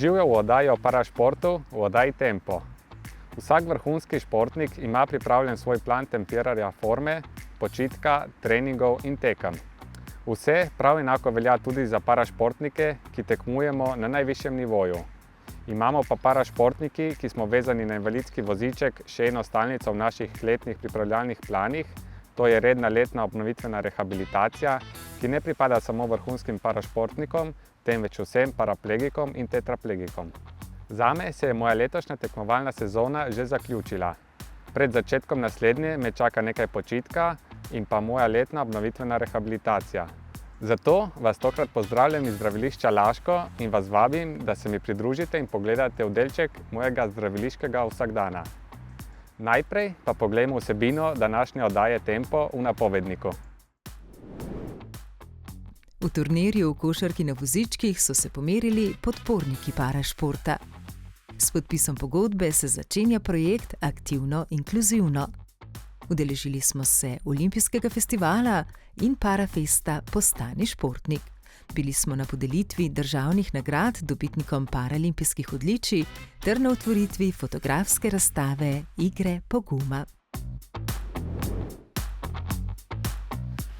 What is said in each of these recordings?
Živijo v oddaji o parašportu, v oddaji Tempo. Vsak vrhunski športnik ima pripravljen svoj plan tempiranja forme, počitka, treningov in tekem. Vse prav enako velja tudi za parašportnike, ki tekmujemo na najvišjem nivoju. Imamo pa parašportniki, ki smo vezani na invalidski voziček, še eno stalnico v naših letnih pripravljalnih planih. To je redna letna obnovitvena rehabilitacija, ki ne pripada samo vrhunskim parašportnikom, temveč vsem paraplegikom in tetraplegikom. Zame se je moja letošnja tekmovalna sezona že zaključila. Pred začetkom naslednje me čaka nekaj počitka in pa moja letna obnovitvena rehabilitacija. Zato vas tokrat pozdravljam iz zdravilišča Laško in vas vabim, da se mi pridružite in pogledate v delček mojega zdraviliškega vsakdana. Najprej pa poglejmo vsebino današnje oddaje Tempo v napovedniku. V turnirju v košarki na vozičkih so se pomerili podporniki parašporta. S podpisom pogodbe se začenja projekt Aktivno inkluzivno. Udeležili smo se Olimpijskega festivala in Parafesta Postani športnik. Bili smo na podelitvi državnih nagrad dobitnikom paralimpijskih odličij ter na otvoritvi fotografske razstave Igre poguma.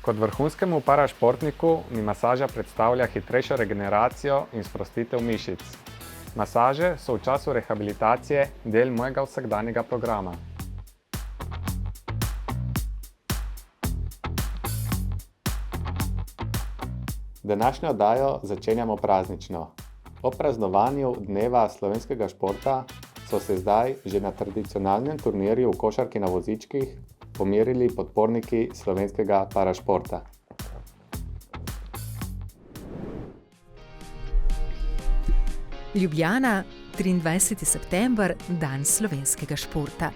Kot vrhunskemu parašportniku mi masaža predstavlja hitrejšo regeneracijo in sprostitev mišic. Masaže so v času rehabilitacije del mojega vsakdanjega programa. Današnjo oddajo začenjamo praznično. Ob praznovanju Dneva slovenskega športa so se zdaj že na tradicionalnem turnirju v košarki na vozičkih pomerili podporniki slovenskega parašporta. Ljubljana, 23. september, dan slovenskega športa.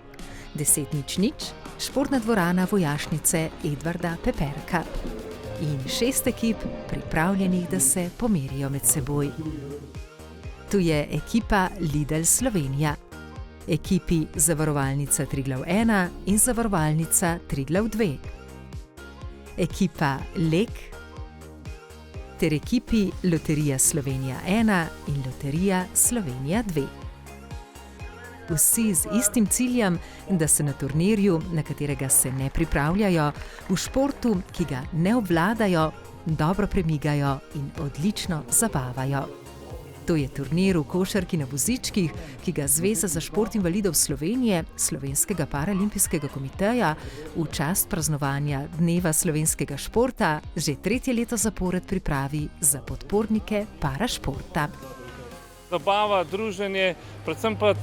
10:00, športna dvorana vojašnice Edvarda Peperka. In 6 ekip pripravljenih, da se pomerijo med seboj. Tu je ekipa Lidl Slovenija, ekipi Zavarovalnica Triglav 1 in Zavarovalnica Triglav 2, ekipa Lek ter ekipi Loterija Slovenija 1 in Loterija Slovenija 2. Vsi z istim ciljem, da se na turnirju, na katerega se ne pripravljajo, v športu, ki ga ne obvladajo, dobro premigajo in odlično zabavajo. To je turnir v košarki na vozičkih, ki ga Zveza za šport invalidov Slovenije, Slovenskega paralimpijskega komiteja, v čast praznovanja Dneva slovenskega športa že 3. leto zapored pripravi za podpornike parašporta. Zabava, druženje, predvsem pa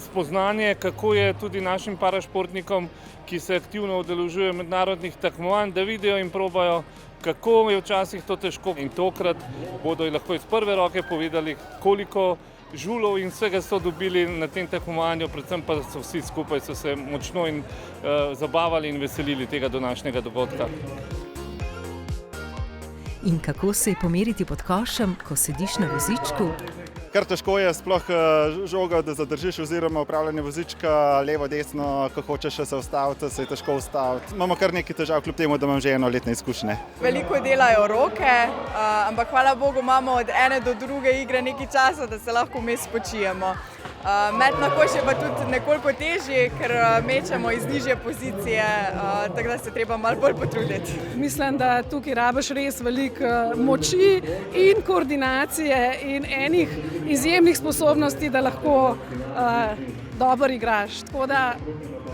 spoznanje, kako je tudi našim parašportnikom, ki se aktivno udeležujejo mednarodnih tekmovanj, da vidijo in probajo, kako je včasih to težko. In tokrat bodo lahko iz prve roke povedali, koliko žulov in vsega so dobili na tem tekmovanju, predvsem pa so vsi skupaj so se močno zabavali in veselili tega današnjega dogodka. In kako se je pomeriti pod košem, ko sediš na vozičku? Kar težko je sploh žogo, da zadržiš oziroma upravljanje vozička levo, desno, ko hočeš se ustaviti, se je težko ustaviti. Imamo kar nekaj težav, kljub temu, da imam že enoletne izkušnje. Veliko delajo roke, ampak hvala Bogu imamo od ene do druge igre nekaj časa, da se lahko vmes spočijemo. Met na koš je pa tudi nekoliko težji, ker mečemo iz nižje pozicije, tako da se treba malo bolj potruditi. Mislim, da tukaj rabiš res veliko moči in koordinacije in enih izjemnih sposobnosti, da lahko dobro igraš. Tako da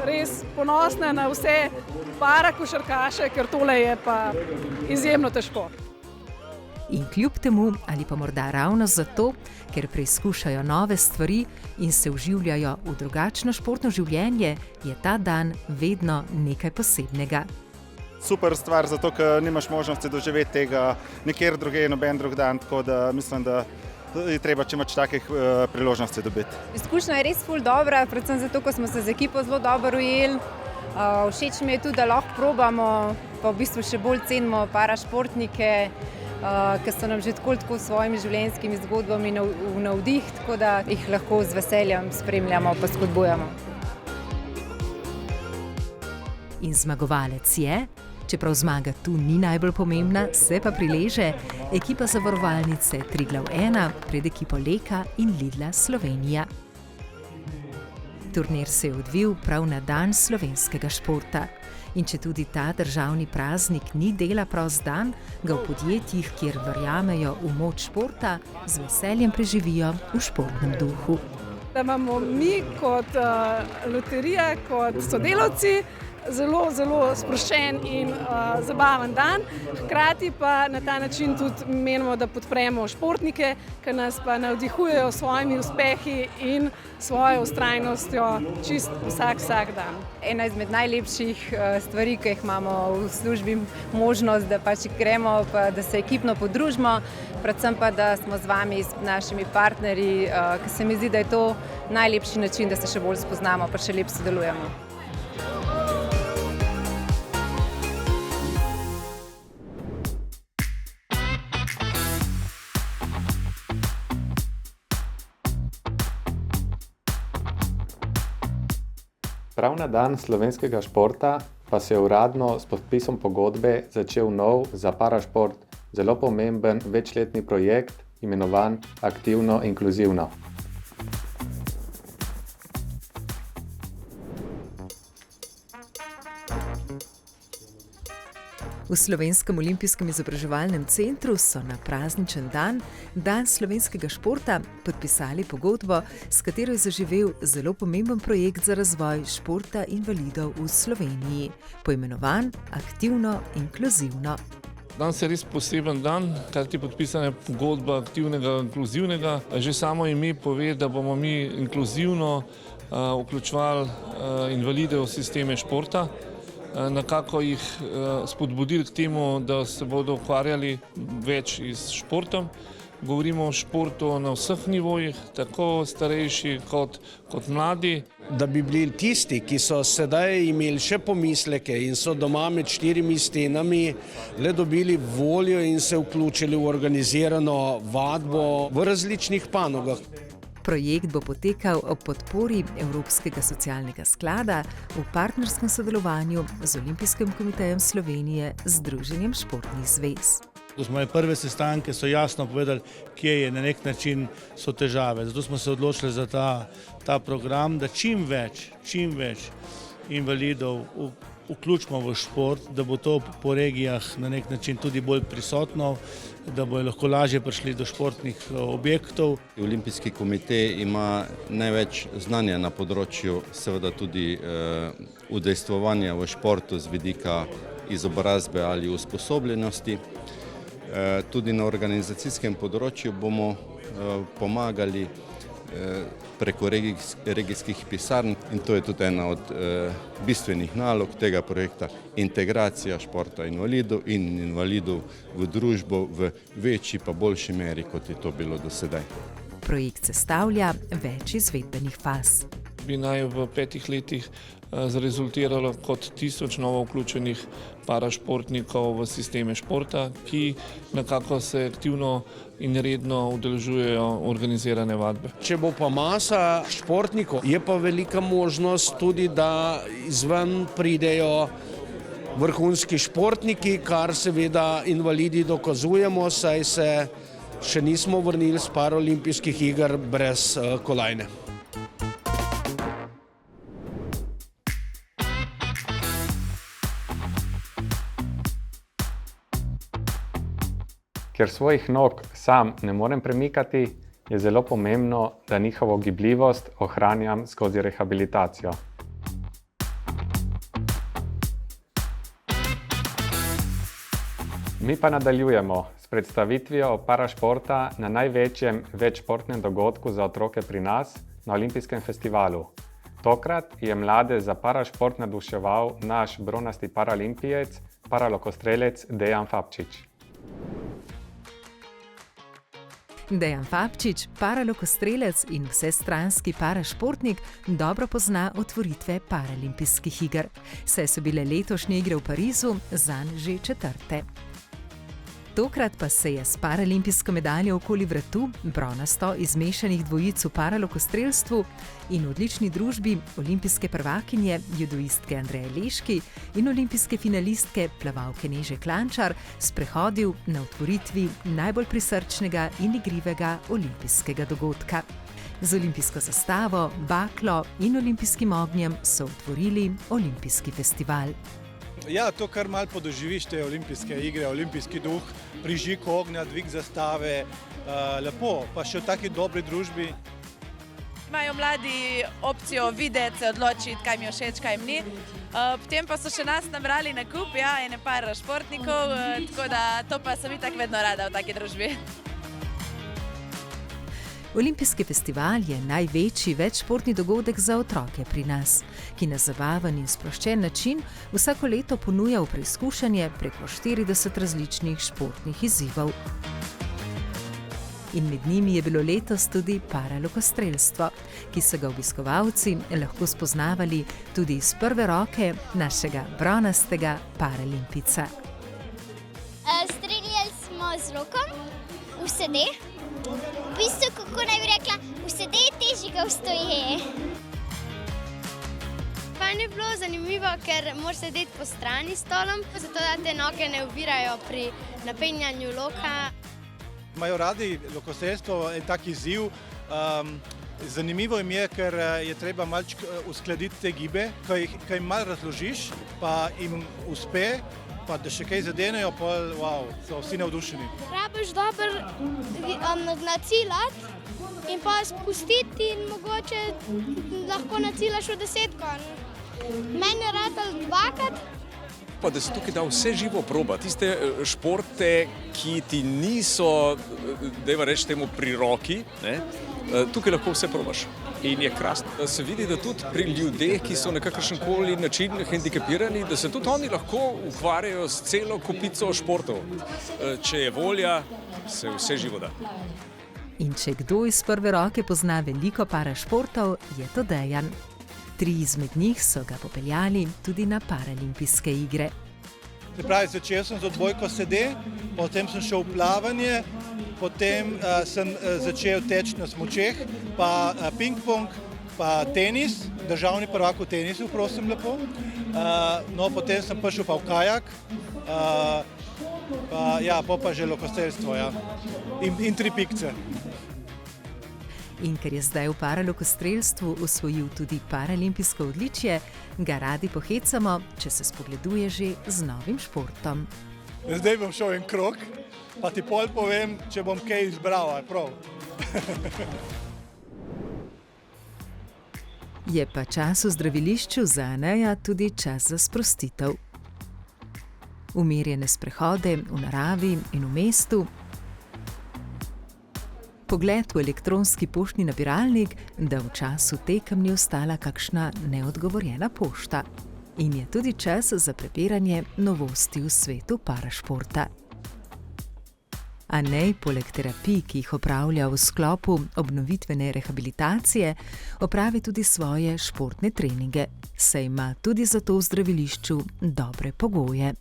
res ponosna na vse parakošarkaše, ker tole je pa izjemno težko. In kljub temu, ali pa morda ravno zato, ker preizkušajo nove stvari in se vživljajo v drugačno športno življenje, je ta dan vedno nekaj posebnega. Super stvar, zato ker nimaš možnosti doživeti tega nikjer drugje, noben drug dan, tako da mislim, da je treba čim več takih priložnosti dobiti. Izkušnja je res ful dobra, predvsem zato, ko smo se z ekipo zelo dobro ujeli. Všeč mi je tudi, da lahko probamo, pa v bistvu še bolj cenimo parašportnike, ki so nam že tako s svojimi življenjskimi zgodbami v navdih, tako da jih lahko z veseljem spremljamo pa spodbujamo. In zmagovalec je Čeprav zmaga tu ni najbolj pomembna, se pa prileže ekipa zavarovalnice Triglav 1 pred ekipo Leka in Lidla Slovenija. Turnir se je odvil prav na dan slovenskega športa. In če tudi ta državni praznik ni dela prost dan, ga v podjetjih, kjer verjamejo v moč športa, z veseljem preživijo v športnem duhu. Da imamo mi kot loterija, kot sodelavci zelo, zelo sproščen in zabaven dan. Hkrati pa na ta način tudi menimo, da podpremo športnike, ki nas pa navdihujejo s svojimi uspehi in svojo vztrajnostjo čist vsak dan. Ena izmed najlepših stvari, ki jih imamo v službi, možnost, da pač gremo, pa da se ekipno podružimo, predvsem pa, da smo z vami, s našimi partnerji, ki se mi zdi, da je to najlepši način, da se še bolj spoznamo, pa še lep sodelujemo. Prav na dan slovenskega športa pa se je uradno s podpisom pogodbe začel nov za parašport zelo pomemben večletni projekt, imenovan Aktivno inkluzivno. V Slovenskem olimpijskem izobraževalnem centru so na prazničen dan, dan slovenskega športa, podpisali pogodbo, s katero je zaživel zelo pomemben projekt za razvoj športa invalidov v Sloveniji, poimenovan Aktivno inkluzivno. Danes je res poseben dan, kar ti podpisana pogodba aktivnega inkluzivnega. Že samo ime pove, da bomo mi inkluzivno vključevali invalide v sisteme športa. Nekako jih spodbudili k temu, da se bodo ukvarjali več s športom. Govorimo o športu na vseh nivojih, tako starejši kot mladi. Da bi bili tisti, ki so sedaj imeli še pomisleke in so doma med 4 stenami, le dobili voljo in se vključili v organizirano vadbo v različnih panogah. Projekt bo potekal ob podpori Evropskega socialnega sklada v partnerskem sodelovanju z Olimpijskim komitejem Slovenije, Združenjem športnih zvez. Moje prve sestanke so jasno povedali, kje je na nek način so težave. Zato smo se odločili za ta program, da čim več invalidov vključimo v šport, da bo to po regijah na nek način tudi bolj prisotno, da bodo lahko lažje prišli do športnih objektov. Olimpijski komitej ima največ znanja na področju seveda tudi udejstvovanja v športu z vidika izobrazbe ali usposobljenosti. Tudi na organizacijskem področju bomo pomagali preko regijskih pisarn in to je tudi ena od bistvenih nalog tega projekta, integracija športa invalidov in invalidov v družbo v večji pa boljši meri, kot je to bilo do sedaj. Projekt sestavlja več izvedbenih faz. Bi naj v 5 letih zrezultiralo kot 1000 novo vključenih parašportnikov v sisteme športa, ki nekako se aktivno in redno udeležujejo organizirane vadbe. Če bo pa masa športnikov, je pa velika možnost tudi, da izven pridejo vrhunski športniki, kar seveda invalidi dokazujemo, saj se še nismo vrnili s paraolimpijskih iger brez kolajne. Ker svojih nog sam ne morem premikati, je zelo pomembno, da njihovo gibljivost ohranjam skozi rehabilitacijo. Mi pa nadaljujemo s predstavitvijo parašporta na največjem večšportnem dogodku za otroke pri nas, na Olimpijskem festivalu. Tokrat je mlade za parašport navduševal naš bronasti paralimpijec, paralokostrelec Dejan Fabčič. Dejan Fabčič, paralokostrelec in vsestranski parašportnik, dobro pozna otvoritve paralimpijskih iger, saj so bile letošnje igre v Parizu zanj že 4. Tokrat pa se je s paralimpijsko medaljo okoli vratu, bronasto iz mešanih dvojic v paralokostrelstvu in v odlični družbi olimpijske prvakinje, judoistke Andreje Leški in olimpijske finalistke, plavalke Neže Klančar, sprehodil na otvoritvi najbolj prisrčnega in igrivega olimpijskega dogodka. Z olimpijsko zastavo, baklo in olimpijskim ognjem so otvorili olimpijski festival. Ja, to kar malo podoživiš te olimpijske igre, olimpijski duh, prižig ognja, dvig zastave, lepo, pa še v taki dobri družbi. Imajo mladi opcijo videti, se odločiti, kaj mi je všeč, kaj mi ni. Potem pa so še nas nabrali na kup, ene par športnikov, tako da to pa sem itak vedno rada v taki družbi. Olimpijski festival je največji večšportni dogodek za otroke pri nas, ki na zabaven in sproščen način vsako leto ponuja v preizkušanje preko 40 različnih športnih izzivov. In med njimi je bilo letos tudi paralokostrelstvo, ki so ga obiskovalci lahko spoznavali tudi iz prve roke našega bronastega paralimpica. Streljali smo z rokom, v sede. V bistvu, kako naj bi rekla, v sede je težje, kot v stoje. Fajn je bilo zanimivo, ker moraš sedeti po strani stolom, zato da te noge ne ovirajo pri napenjanju loka. Imajo radi lokostrelstvo, en tak izziv. Zanimivo jim je, ker je treba malček uskladiti te gibe, ko jim malo razložiš, pa jim uspe, pa da še kaj zadenejo, pa wow, so vsi navdušeni. Rabiš dobro naciljati in pa spustiti in mogoče lahko naciljaš v desetko. Meni je ratalo dvakrat. Pa da si tukaj da vse živo proba, tiste športe, ki ti niso, dajva reči temu, pri roki, ne? Tukaj lahko vse probaš. In je krasno, da se vidi, da tudi pri ljudeh, ki so na kakršenkoli način hendikepirani, da se tudi oni lahko ukvarjajo s celo kopico športov. Če je volja, se vse živo da. In če kdo iz prve roke pozna veliko parašportov, je to Dejan. 3 izmed njih so ga popeljali tudi na paralimpijske igre. Se pravi, začel sem z odbojko sede, potem sem šel v plavanje, potem sem začel teči na smučeh, pa ping-pong, pa tenis, državni prvak v tenisu, prosim lepo. No, potem sem prišel pa v kajak, pa že lokostrelstvo, ja. In 3 pikce. In ker je zdaj v paralokostrelstvu osvojil tudi paralimpijsko odličje, ga radi pohecamo, če se spogleduje že z novim športom. Zdaj bom šel en krog, pa ti pol povem, če bom kaj izbral, ali prav. Je pa čas v zdravilišču za Aneja tudi čas za sprostitev. Umirjene sprehode v naravi in v mestu, pogled v elektronski poštni nabiralnik, da v času tekem ni ostala kakšna neodgovorjena pošta. In je tudi čas za prepiranje novosti v svetu parašporta. Anej poleg terapij, ki jih opravlja v sklopu obnovitvene rehabilitacije, opravi tudi svoje športne treninge, saj ima tudi zato v zdravilišču dobre pogoje.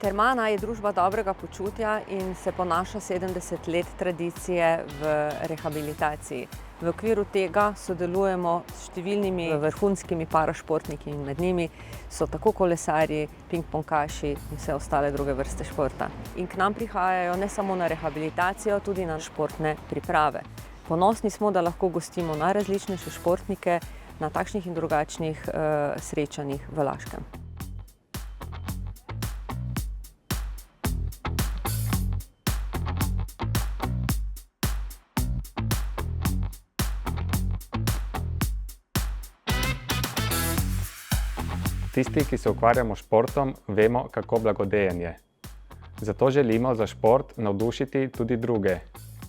Termana je družba dobrega počutja in se ponaša 70 let tradicije v rehabilitaciji. V okviru tega sodelujemo s številnimi vrhunskimi parašportniki in med njimi so tako kolesarji, pingpongaši in vse ostale druge vrste športa. In k nam prihajajo ne samo na rehabilitacijo, tudi na športne priprave. Ponosni smo, da lahko gostimo najrazličnejše športnike na takšnih in drugačnih srečanjih v Laškem. Tisti, ki se ukvarjamo s športom, vemo, kako blagodejen je. Zato želimo za šport navdušiti tudi druge.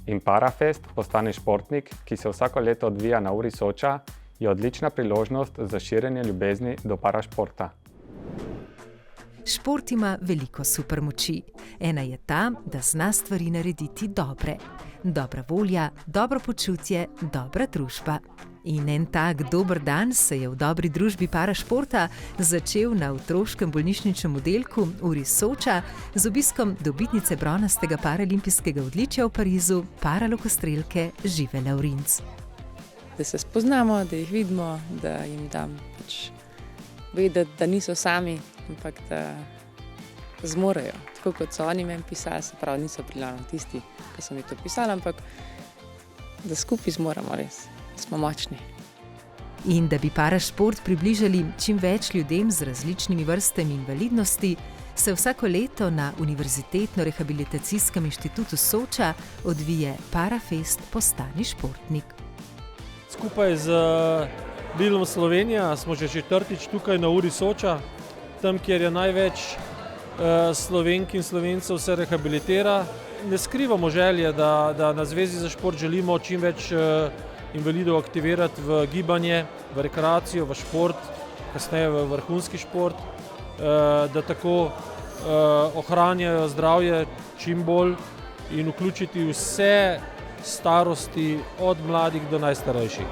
In Parafest, Postani športnik, ki se vsako leto odvija na uri Soča, je odlična priložnost za širjenje ljubezni do parašporta. Šport ima veliko supermoči. Ena je ta, da zna stvari narediti dobre. Dobra volja, dobro počutje, dobra družba. In en tak dober dan se je v dobri družbi parašporta začel na otroškem bolnišničnem oddelku v Soča z obiskom dobitnice bronastega paralimpijskega odličja v Parizu, paralokostrelke Žive Lavrinc. Da se spoznamo, da jih vidimo, da jim dam vedeti, da niso sami, ampak da zmorejo. Tako kot so oni meni pisali, se pravi, niso prilavno tisti, ki so mi to pisali, ampak da skupaj zmoremo res, da smo močni. In da bi parašport približali čim več ljudem z različnimi vrstami invalidnosti, se vsako leto na Univerzitetno-rehabilitacijskem inštitutu Soča odvije Parafest Postani športnik. Skupaj z Lidlom Slovenija smo že četrtič tukaj na Uri Soča, tam, kjer je največ Slovenk in Slovencev se rehabilitira. Ne skrivamo želje, da na Zvezi za šport želimo čim več invalidov aktivirati v gibanje, v rekreacijo, v šport, kasneje v vrhunski šport, da tako ohranjajo zdravje čim bolj in vključiti vse starosti od mladih do najstarejših.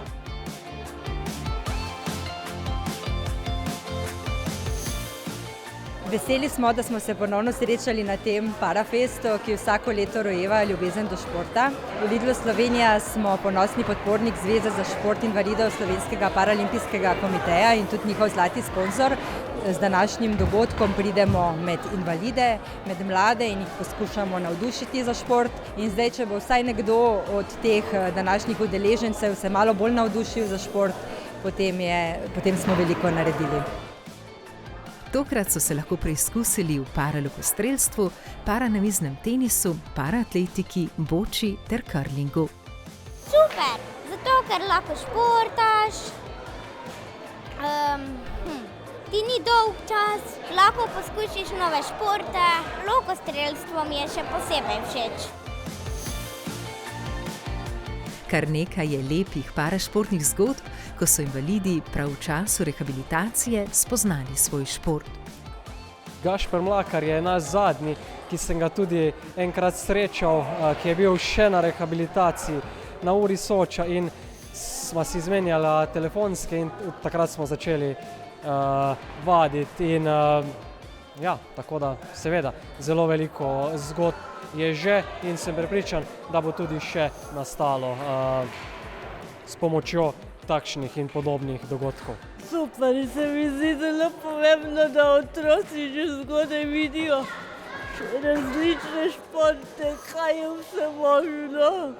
Veseli smo, da smo se ponovno srečali na tem Parafestu, ki vsako leto rojeva ljubezen do športa. V Lidlu Slovenija smo ponosni podpornik Zveze za šport invalidov Slovenskega paralimpijskega komiteja in tudi njihov zlati sponzor. Z današnjim dogodkom pridemo med invalide, med mlade in jih poskušamo navdušiti za šport. In zdaj, če bo vsaj nekdo od teh današnjih udeležencev se malo bolj navdušil za šport, potem smo veliko naredili. Tokrat so se lahko preizkusili v paralokostrelstvu, paranamiznem tenisu, paraatletiki, boči ter curlingu. Super, zato ker lahko športaš, ti ni dolg čas, lahko poskusiš nove športe, lokostrelstvo mi je še posebej všeč. Kar nekaj je lepih parašportnih zgodb, ko so invalidi prav v času rehabilitacije spoznali svoj šport. Gašper Mlakar je naš zadnji, ki sem ga tudi enkrat srečal, ki je bil še na rehabilitaciji na Uri Soča in smo si izmenjali telefonske in takrat smo začeli vaditi. Tako da seveda zelo veliko zgodb je že in sem prepričan, da bo tudi še nastalo s pomočjo takšnih in podobnih dogodkov. Super, se mi zdi zelo pomembno, da otroci že zgodaj vidijo različne športe, kaj je vse možno.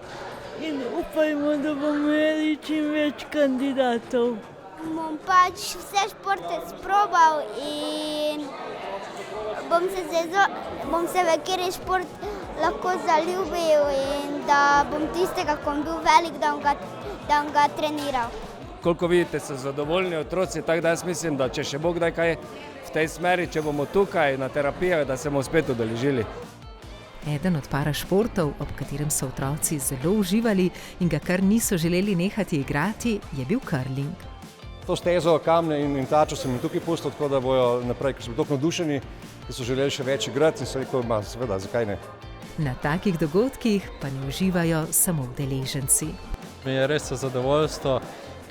In upajmo, da bomo imeli čim več kandidatov. Bom pač vse športe sprobal in bom se v kateri šport lahko zaljubil in da bom tistega, ko bom bil velik, da bom ga treniral. Koliko vidite, so zadovoljni otroci, tako da jaz mislim, da če še bo kdaj kaj v tej smeri, če bomo tukaj na terapijah, da se bomo spet udeležili. Eden od parašportov, ob katerem so otroci zelo uživali in ga kar niso želeli nehati igrati, je bil curling. To stezo, kamne in tačo sem jim tukaj pustil, tako da bojo naprej, ker so bili tako navdušeni, da so želeli še več igrati in so rekel, seveda, zakaj ne. Na takih dogodkih pa ne uživajo samo udeleženci. Mi je res zadovoljstvo,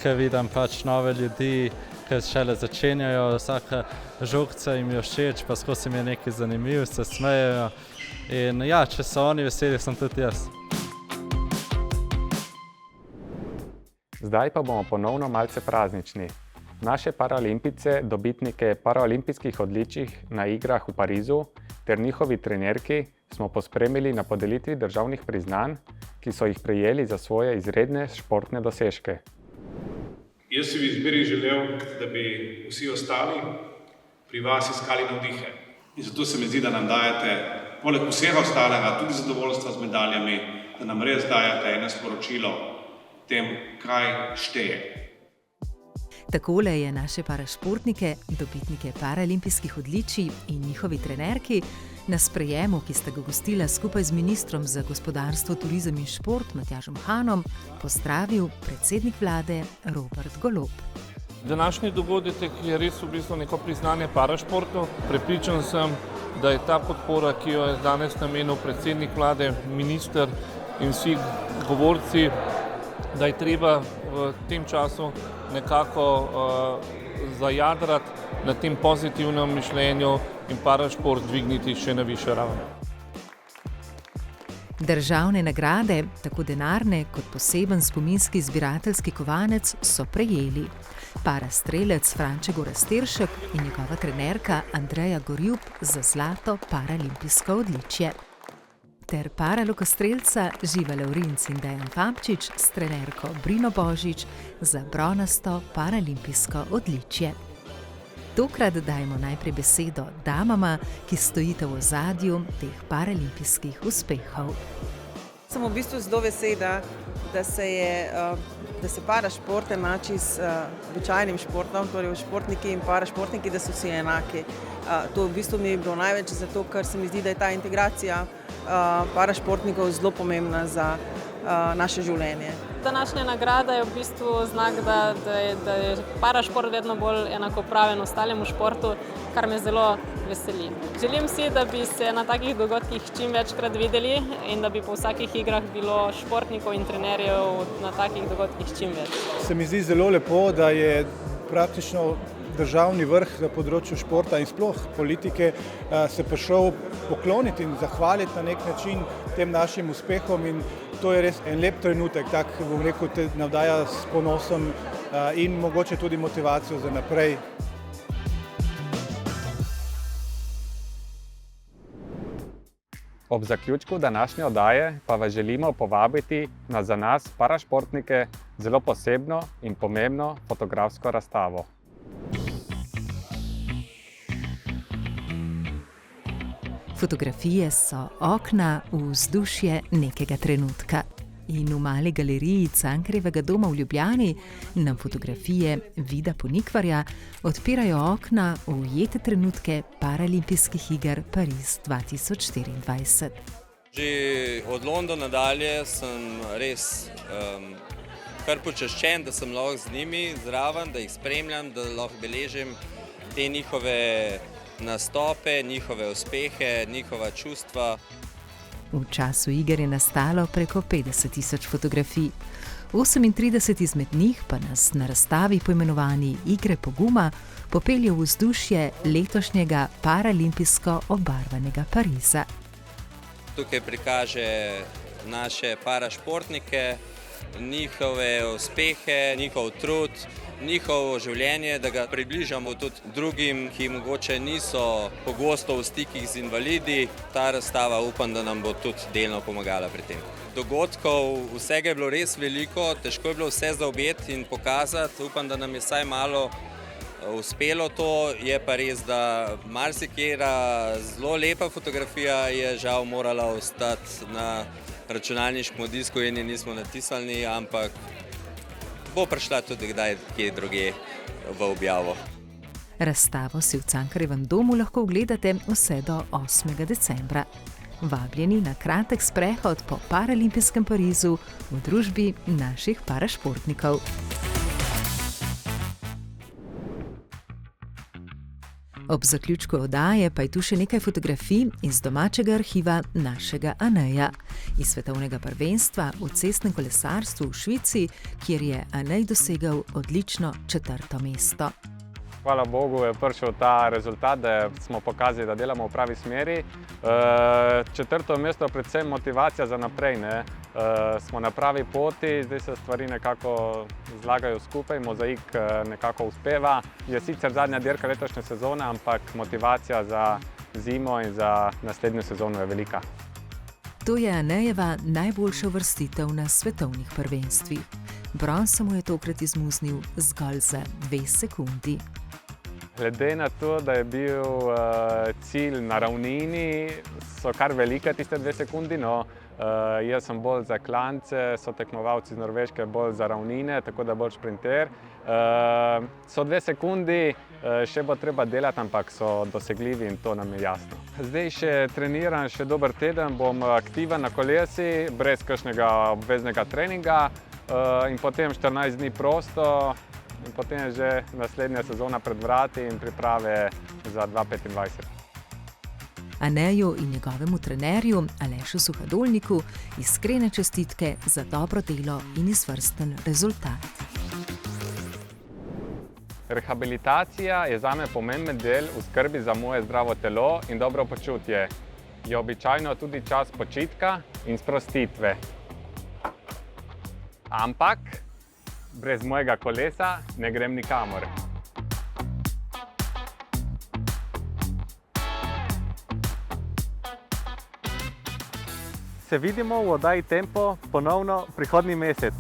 ker vidim pač nove ljudi, ki šele začenjajo, vsaka žogca jim je všeč, pa skozi mi je nekaj zanimiv, se smejejo. In ja, če so oni veseli, sem tudi jaz. Zdaj pa bomo ponovno malce praznični. Naše paralimpice, dobitnike paraolimpijskih odličij na igrah v Parizu ter njihovi trenerki smo pospremili na podelitvi državnih priznanj, ki so jih prejeli za svoje izredne športne dosežke. Jaz si v izbiri želel, da bi vsi ostali pri vas iskali navdihe. In zato se mi zdi, da nam dajete, poleg vsega ostalega, tudi zadovoljstva z medaljami, da nam res dajete eno sporočilo tem, kaj šteje. Takole je naše parašportnike, dobitnike paralimpijskih odličij in njihovi trenerki na sprejemu, ki sta ga gostila skupaj z ministrom za gospodarstvo, turizem in šport Matjažem Hanom, pozdravil predsednik vlade Robert Golob. Današnji dogodek je res v bistvu neko priznanje parašportu. Prepričan sem, da je ta podpora, ki jo je danes namenil predsednik vlade, minister in vsi govorci, da je treba v tem času nekako zajadrati na tem pozitivnem mišljenju in parašport dvigniti še na višjo raven. Državne nagrade, tako denarne kot poseben spominski zbirateljski kovanec, so prejeli parastrelec Franče Gorazteršek in njegova trenerka Andreja Gorjup za zlato paralimpijsko odličje. Ter paralokostrelca Živa Lavrinc in Dejan Fabčič s trenerko Brino Božič za bronasto paralimpijsko odličje. Tokrat dajmo najprej besedo damama, ki stojite v ozadju teh paralimpijskih uspehov. Sem v bistvu zelo vesela, da se parašport enači s običajnim športom, torej športniki in parašportniki, da so vsi enaki. To v bistvu mi je bilo največ zato, ker se mi zdi, da je ta integracija parašportnikov zelo pomembna za naše življenje. Današnja nagrada je v bistvu znak, da je parašport vedno bolj enakopraven ostalemu športu, kar me zelo veseli. Želim si, da bi se na takih dogodkih čim večkrat videli in da bi po vsakih igrah bilo športnikov in trenerjev na takih dogodkih čim več. Se mi zdi zelo lepo, da je praktično državni vrh na področju športa in sploh politike se prišel pokloniti in zahvaliti na nek način tem našim uspehom in to je res en lep trenutek, tak bom rekel, te navdaja s ponosom in mogoče tudi motivacijo za naprej. Ob zaključku današnje oddaje pa vas želimo povabiti na za nas parašportnike zelo posebno in pomembno fotografsko razstavo. Fotografije so okna v vzdušje nekega trenutka. In v mali galeriji Cankarjevega doma v Ljubljani nam fotografije Vida Ponikvarja odpirajo okna v ujete trenutke paralimpijskih iger Pariz 2024. Že od Londona dalje sem res kar počaščen, da sem lahko z njimi zraven, da jih spremljam, da lahko beležim te njihove nastope, njihove uspehe, njihova čustva. V času iger je nastalo preko 50.000 fotografij. 38 izmed njih pa nas na razstavi poimenovani Igre poguma popelje v vzdušje letošnjega paralimpijsko obarvanega Pariza. Tukaj prikaže naše parašportnike, njihove uspehe, njihov trud, njihovo življenje, da ga približamo tudi drugim, ki mogoče niso pogosto v stikih z invalidi. Ta razstava upam, da nam bo tudi delno pomagala pri tem. Dogodkov, vsega je bilo res veliko, težko je bilo vse zaobjeti in pokazati. Upam, da nam je vsaj malo uspelo to. Je pa res, da marsikera zelo lepa fotografija je žal morala ostati na računalniškem disku in je nismo natisnili, ampak bo prišla tudi kdaj kje drugje v objavo. Razstavo si v Cankarjevem domu lahko ogledate vse do 8. decembra. Vabljeni na kratek sprehod po paralimpijskem Parizu v družbi naših parašportnikov. Ob zaključku oddaje pa je tu še nekaj fotografij iz domačega arhiva našega Aneja, iz svetovnega prvenstva v cestnem kolesarstvu v Švici, kjer je Anej dosegel odlično 4. mesto. Hvala Bogu je prišel ta rezultat, da smo pokazali, da delamo v pravi smeri. 4. mesto je predvsem motivacija za naprej. Smo na pravi poti, zdaj se stvari nekako zlagajo skupaj, mozaik nekako uspeva. Je sicer zadnja dirka letošnje sezone, ampak motivacija za zimo in za naslednjo sezono je velika. To je Anejeva najboljša uvrstitev na svetovnih prvenstvih. Bron se mu je tokrat izmuznil zgolj za 2 sekundi. Glede na to, da je bil cilj na ravnini, so kar velike tiste 2 sekundi, no jaz sem bolj za klance, so tekmovalci iz Norveške bolj za ravnine, tako da bolj šprinter. So 2 sekundi, še bo treba delati, ampak so dosegljivi in to nam je jasno. Zdaj še treniram, še dober teden, bom aktiven na kolesi, brez kakšnega obveznega treninga in potem 14 dni prosto. In potem je že naslednja sezona pred vrati in priprave za 2025. Aneju in njegovemu trenerju Alešu Suhadolniku iskrene čestitke za dobro delo in izvrsten rezultat. Rehabilitacija je zame pomemben del v skrbi za moje zdravo telo in dobro počutje. Je običajno tudi čas počitka in sprostitve. Ampak brez mojega kolesa ne grem nikamor. Se vidimo v oddaji Tempo ponovno prihodnji mesec.